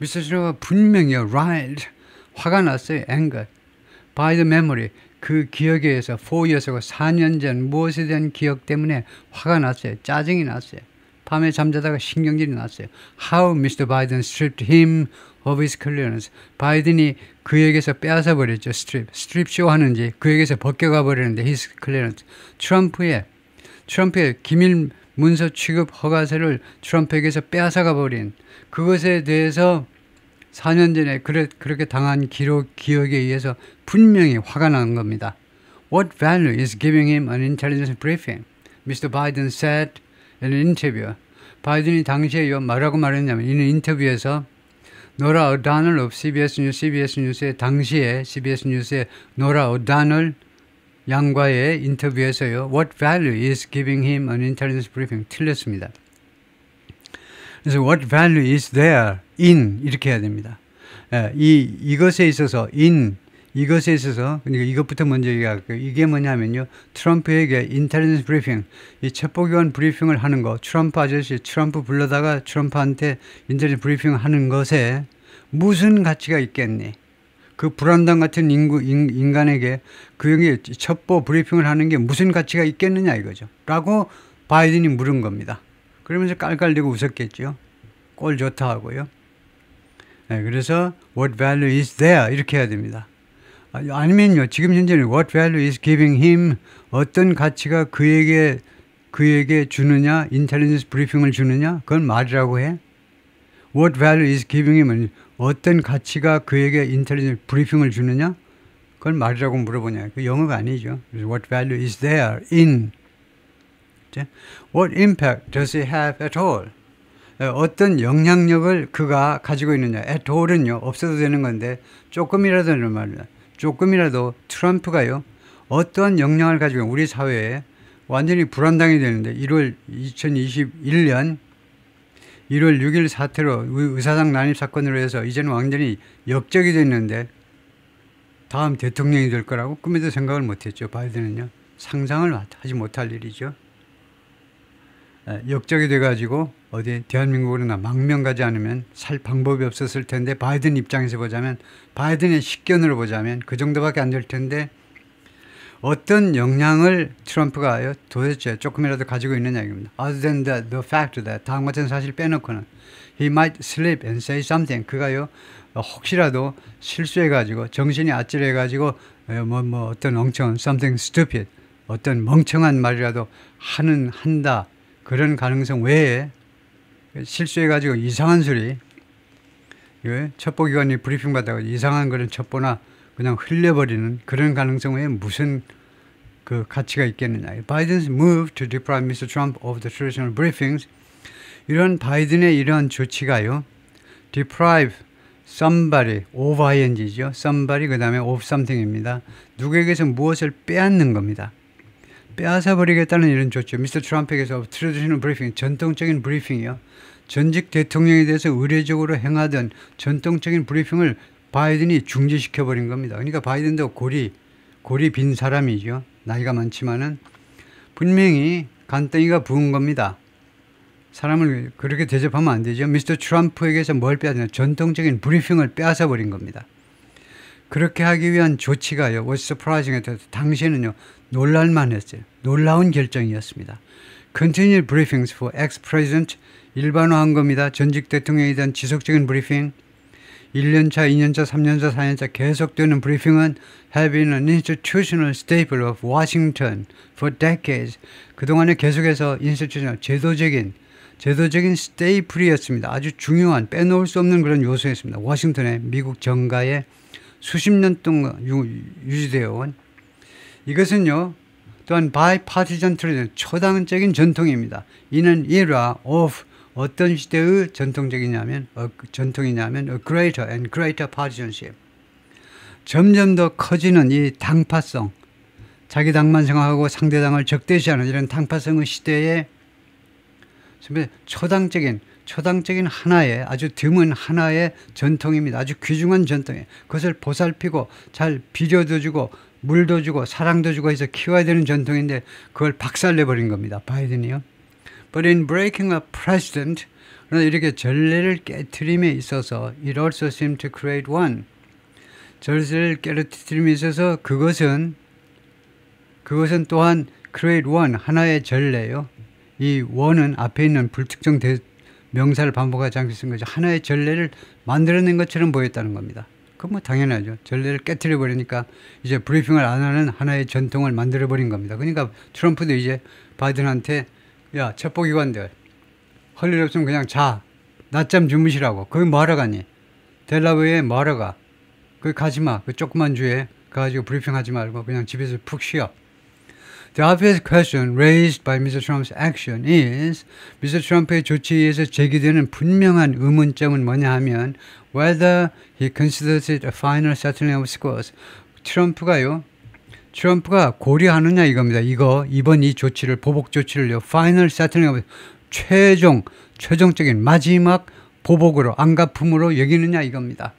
Mr. Trump가 분명히요, riled. 화가 났어요, anger. By the memory. 그 기억에 의해서 4years ago, 4년 전 무엇에 대한 기억 때문에 화가 났어요. 짜증이 났어요. 밤에 잠자다가 신경질이 났어요. How Mr. Biden stripped him of his clearance. 바이든이 그에게서 빼앗아 버렸죠. 스트립쇼 하는지 그에게서 벗겨가 버리는데 his clearance. 트럼프의 기밀 문서 취급 허가서를 트럼프에게서 빼앗아가 버린 그것에 대해서 4년 전에 그렇게 당한 기억에 의해서 분명히 화가 난 겁니다. What value is giving him an intelligence briefing? Mr. Biden said in an interview. 바이든이 당시에 뭐라고 말했냐면 이 인터뷰에서 노라 어다널 of CBS 뉴스의 당시에 CBS 뉴스의 노라 어다널 양과의 인터뷰에서요. What value is giving him an intelligence briefing? 틀렸습니다. 그래서 what value is there in 이렇게 해야 됩니다. 이것에 있어서 이것에 있어서 그러니까 이것부터 먼저 얘기할게요. 이게 뭐냐면요. 트럼프에게 인텔리전스 브리핑, 이 첩보기관 브리핑을 하는 거, 트럼프 불러다가 트럼프한테 인텔리전스 브리핑을 하는 것에 무슨 가치가 있겠니? 그 불안당 같은 인간에게 그에게 첩보 브리핑을 하는 게 무슨 가치가 있겠느냐 이거죠. 라고 바이든이 물은 겁니다. 그러면서 깔깔대고 웃었겠죠. 꼴 좋다 하고요. 그래서 what value is there 이렇게 해야 됩니다. 아니면요. 지금 현재는 what value is giving him 어떤 가치가 그에게 주느냐 인텔리전스 브리핑을 주느냐 그건 말이라고 해. What value is giving him 어떤 가치가 그에게 인텔리전스 브리핑을 주느냐 그건 말이라고 물어보냐. 그 영어가 아니죠. What value is there in What impact does it have at all? 어떤 영향력을 그가 가지고 있느냐. at all은요. 없어도 되는 건데 조금이라도는 말이야. 조금이라도 트럼프가요. 어떤 영향을 가지고 우리 사회에 완전히 불안당이 되는데 2021년 1월 6일 사태로 의사당 난입 사건으로 해서 이제는 완전히 역적이 됐는데 다음 대통령이 될 거라고 꿈에도 생각을 못했죠. 바이든은요. 상상을 하지 못할 일이죠. 역적이 돼가지고 어디 대한민국으로나 망명 가지 않으면 살 방법이 없었을 텐데 바이든 입장에서 보자면 바이든의 식견으로 보자면 그 정도밖에 안 될 텐데 어떤 영향을 트럼프가 도대체 조금이라도 가지고 있느냐 이겁니다. Other than the fact that 다음 같은 사실 빼놓고는 he might slip and say something 그가요 혹시라도 실수해가지고 정신이 아찔해가지고 어떤 엉청한 something stupid 어떤 멍청한 말이라도 한다 그런 가능성 외에 실수해가지고 이상한 소리 첩보기관이 브리핑 받다가 이상한 그런 첩보나 그냥 흘려버리는 그런 가능성 외에 무슨 그 가치가 있겠느냐. Biden's move to deprive Mr. Trump of the traditional briefings 이런 바이든의 이러한 조치가요. deprive somebody of ing죠. somebody 그 다음에 of something입니다. 누구에게서 무엇을 빼앗는 겁니다. 빼앗아 버리겠다는 이런 조치. 미스터 트럼프에게서 트레디셔널 브리핑, 전통적인 브리핑이요. 전직 대통령에 대해서 의례적으로 행하던 전통적인 브리핑을 바이든이 중지시켜버린 겁니다. 그러니까 바이든도 골이 빈 사람이죠. 나이가 많지만은 분명히 간땡이가 부은 겁니다. 사람을 그렇게 대접하면 안 되죠. 미스터 트럼프에게서 뭘 빼앗냐, 전통적인 브리핑을 빼앗아 버린 겁니다. 그렇게 하기 위한 조치가요, was surprising. 당시에는요, 놀랄만 했어요. 놀라운 결정이었습니다. Continued briefings for ex-president, 일반화한 겁니다. 전직 대통령에 대한 지속적인 브리핑, 1년차, 2년차, 3년차, 4년차 계속되는 브리핑은 have been an institutional staple of Washington for decades. 그동안에 계속해서 institutional, 제도적인 스테이플이었습니다. 아주 중요한, 빼놓을 수 없는 그런 요소였습니다. 워싱턴의 미국 정가에 수십 년 동안 유지되어 온 이것은요, 또한 bipartisan tradition, 초당적인 전통입니다. 이는 era of 어떤 시대의 전통이냐면 a greater and greater partisanship. 점점 더 커지는 이 당파성, 자기 당만 생각하고 상대당을 적대시하는 이런 당파성의 시대에 초당적인 하나의, 아주 드문 하나의 전통입니다. 아주 귀중한 전통이에요. 그것을 보살피고 잘 비료도 주고 물도 주고 사랑도 주고 해서 키워야 되는 전통인데 그걸 박살내버린 겁니다. 바이든이요. But in breaking a precedent, 그러나 이렇게 전례를 깨트림에 있어서 it also seemed to create one. 전례를 깨트림에 있어서 그것은 또한 create one, 하나의 전례요. 이 one은 앞에 있는 불특정 명사를 반복하지 않게 쓴 거죠. 하나의 전례를 만들어낸 것처럼 보였다는 겁니다. 그건 뭐 당연하죠. 전례를 깨트려 버리니까 이제 브리핑을 안 하는 하나의 전통을 만들어 버린 겁니다. 그러니까 트럼프도 이제 바이든한테 야, 첩보기관들 할 일 없으면 그냥 자, 낮잠 주무시라고. 거기 뭐하러 가니? 델라웨어에 뭐하러 가? 거기 가지마. 그 조그만 주에 가가지고 브리핑하지 말고 그냥 집에서 푹 쉬어. The obvious question raised by Mr. Trump's action is, Mr. Trump의 조치에 의해서 제기되는 분명한 의문점은 뭐냐 하면 whether he considers it a final settling of scores. 트럼프가 고려하느냐 이겁니다. 이번 이 조치를, 보복 조치를요, final settling of, 최종적인 마지막 보복으로, 안갚음으로 여기느냐 이겁니다.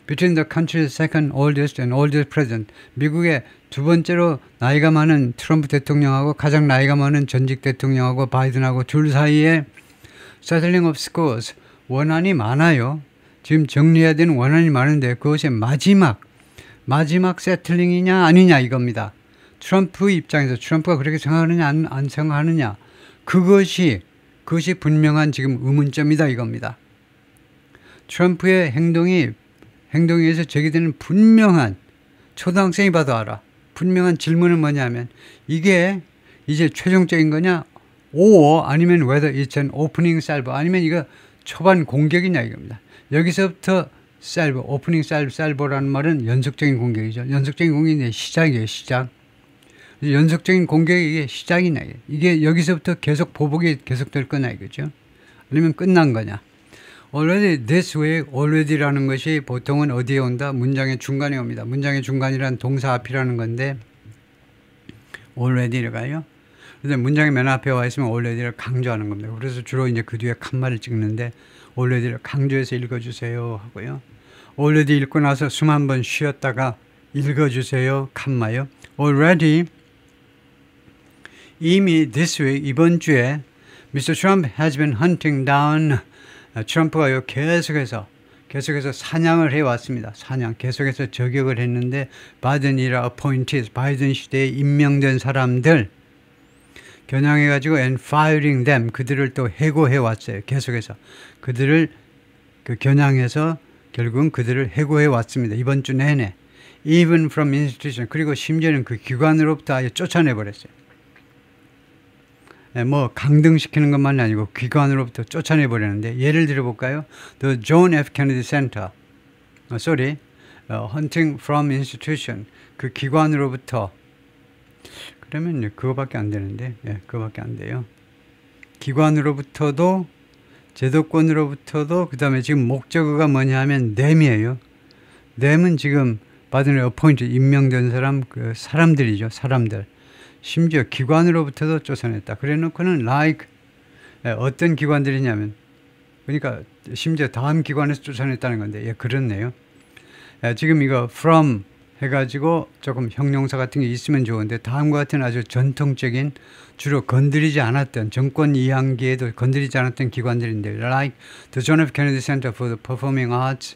Between the country's second oldest and oldest president, 미국의 두 번째로 나이가 많은 트럼프 대통령하고 가장 나이가 많은 전직 대통령하고 바이든하고 둘 사이에 settling of scores, 원한이 많아요. 지금 정리해야 되는 원한이 많은데 그것이 마지막 세틀링이냐 아니냐 이겁니다. 트럼프 입장에서 트럼프가 그렇게 생각하느냐 안 생각하느냐, 그것이 분명한 지금 의문점이다 이겁니다. 트럼프의 행동에서 제기되는 분명한, 초등학생이 봐도 알아, 분명한 질문은 뭐냐면 이게 이제 최종적인 거냐, 아니면 whether it's an opening salvo, 아니면 이거 초반 공격이냐 이겁니다. 여기서부터 salvo, opening salvo라는 말은 연속적인 공격이죠. 연속적인 공격이 시작이에요. 시작. 연속적인 공격이 이게 시작이냐, 이게 여기서부터 계속 보복이 계속될 거냐 이거죠. 아니면 끝난 거냐. Already this way, already라는 것이 보통은 어디에 온다? 문장의 중간에 옵니다. 문장의 중간이란 동사 앞이라는 건데 already가요. 근데 문장의 맨 앞에 와 있으면 already를 강조하는 겁니다. 그래서 주로 이제 그 뒤에 칸말을 찍는데 already를 강조해서 읽어주세요 하고요. already 읽고 나서 숨 한번 쉬었다가 읽어주세요 칸마요. Already, 이미 this week, 이번 주에 Mr. Trump has been hunting down, 트럼프가요 계속해서 사냥을 해왔습니다. 계속해서 저격을 했는데 바이든이라 appointees, 바이든 시대에 임명된 사람들 겨냥해가지고 and firing them, 그들을 또 해고해왔어요. 계속해서 그들을 겨냥해서 결국은 그들을 해고해왔습니다. 이번 주 내내. even from institution, 그리고 심지어는 그 기관으로부터 아예 쫓아내버렸어요. 뭐 강등시키는 것만이 아니고 기관으로부터 쫓아내버리는데 예를 들어볼까요? The John F. Kennedy Center, hunting from institution, 그 기관으로부터, 그러면 그거밖에 안 되는데, 그거밖에 안 돼요. 기관으로부터도, 제도권으로부터도, 그 다음에 지금 목적어가 뭐냐 하면 them이에요. them은 지금 바이든의 appointed, 임명된 사람들이죠. 사람들. 심지어 기관으로부터도 쫓아냈다. 그래 놓고는 어떤 기관들이냐면, 그러니까 심지어 다음 기관에서 쫓아냈다는 건데, 그렇네요. 지금 이거 from 해가지고 조금 형용사 같은 게 있으면 좋은데 다음과 같은 아주 전통적인 주로 건드리지 않았던 정권 이항기에도 건드리지 않았던 기관들인데 like the John F. Kennedy Center for the Performing Arts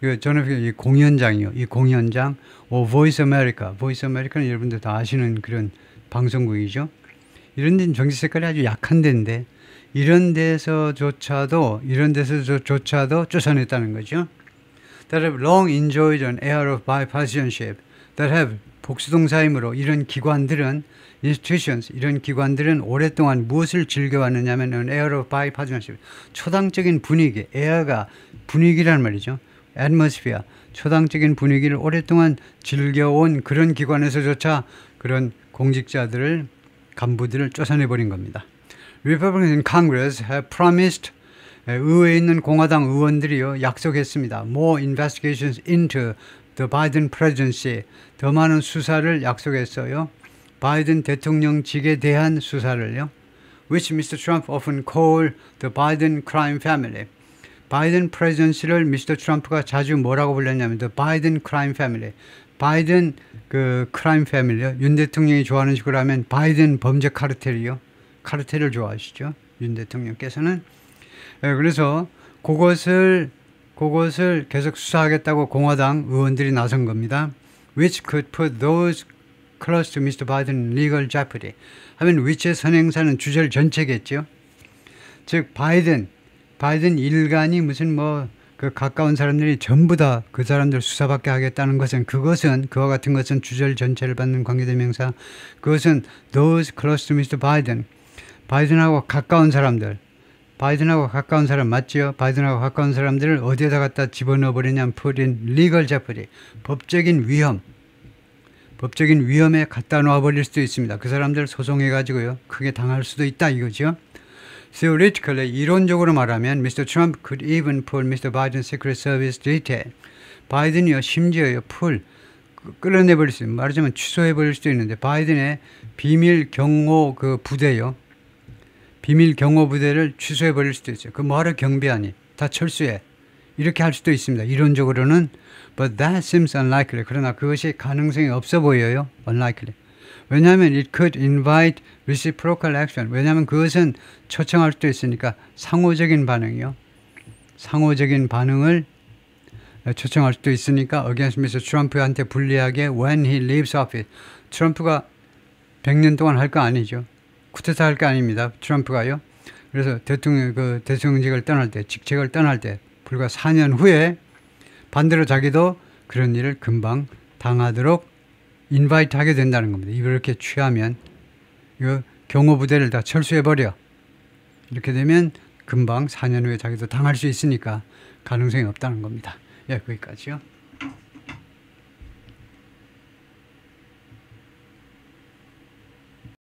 이거 존 F. 이 공연장이요. 이 공연장 Voice America. Voice America는 여러분들 다 아시는 그런 방송국이죠. 이런 데는 정치 색깔이 아주 약한 데인데 이런 데서조차도 쫓아냈다는 거죠. That have long enjoyed an air of bipartisanship. That have 복수동사이므로 이런 기관들은 institutions 이런 기관들은 오랫동안 무엇을 즐겨왔느냐면 an air of bipartisanship. 초당적인 분위기, air가 분위기란 말이죠. atmosphere. 초당적인 분위기를 오랫동안 즐겨온 그런 기관에서조차 그런 공직자들을 간부들을 쫓아내버린 겁니다. Republicans in Congress have promised 의회에 있는 공화당 의원들이요 약속했습니다. More investigations into the Biden presidency. 더 많은 수사를 약속했어요. 바이든 대통령직에 대한 수사를요. Which Mr. Trump often called the Biden crime family. 바이든 프레지던시를 미스터 트럼프가 자주 뭐라고 불렀냐면 the Biden crime family. 바이든 그 크라임 패밀리요. 윤 대통령이 좋아하는 식으로 하면 바이든 범죄 카르텔이요. 카르텔을 좋아하시죠. 윤 대통령께서는. 그래서 그것을 계속 수사하겠다고 공화당 의원들이 나선 겁니다. Which could put those close to Mr. Biden in legal jeopardy. 하면 which의 선행사는 주절 전체겠죠. 즉 바이든 일간이 무슨 그 가까운 사람들이 전부 다 그 사람들 수사받게 하겠다는 것은 그와 같은 것은 주절 전체를 받는 관계대명사. 그것은 those close to Mr. Biden. 바이든하고 가까운 사람들. 바이든하고 가까운 사람 맞죠? 바이든하고 가까운 사람들을 어디에다 갖다 집어넣어 버리냐면 put in legal jeopardy. 법적인 위험에 갖다 놓아 버릴 수도 있습니다. 그 사람들 소송해 가지고요. 크게 당할 수도 있다 이거죠. Theoretically, 이론적으로 말하면 Mr. Trump could even pull Mr. Biden's Secret Service detail. 바이든이요 심지어요 끌어내버릴 수 있어요. 말하자면 취소해버릴 수도 있는데 바이든의 비밀 경호 그 부대요. 비밀 경호 부대를 취소해버릴 수도 있어요. 그 뭐하러 경비하니? 다 철수해. 이렇게 할 수도 있습니다. 이론적으로는 But that seems unlikely. 그러나 그것이 가능성이 없어 보여요. Unlikely. 왜냐하면 it could invite reciprocal action. 왜냐하면 그것은 초청할 수도 있으니까 상호적인 반응이요. 상호적인 반응을 초청할 수도 있으니까 against Mr. Trump한테 불리하게 when he leaves office. 트럼프가 100년 동안 할 거 아니죠. 쿠데타 할 거 아닙니다. 트럼프가요. 그래서 대통령직을 떠날 때, 직책을 떠날 때 불과 4년 후에 반대로 자기도 그런 일을 금방 당하도록 인바이트 하게 된다는 겁니다. 이렇게 취하면 이 경호부대를 다 철수해버려. 이렇게 되면 금방 4년 후에 자기도 당할 수 있으니까 가능성이 없다는 겁니다. 예, 거기까지요.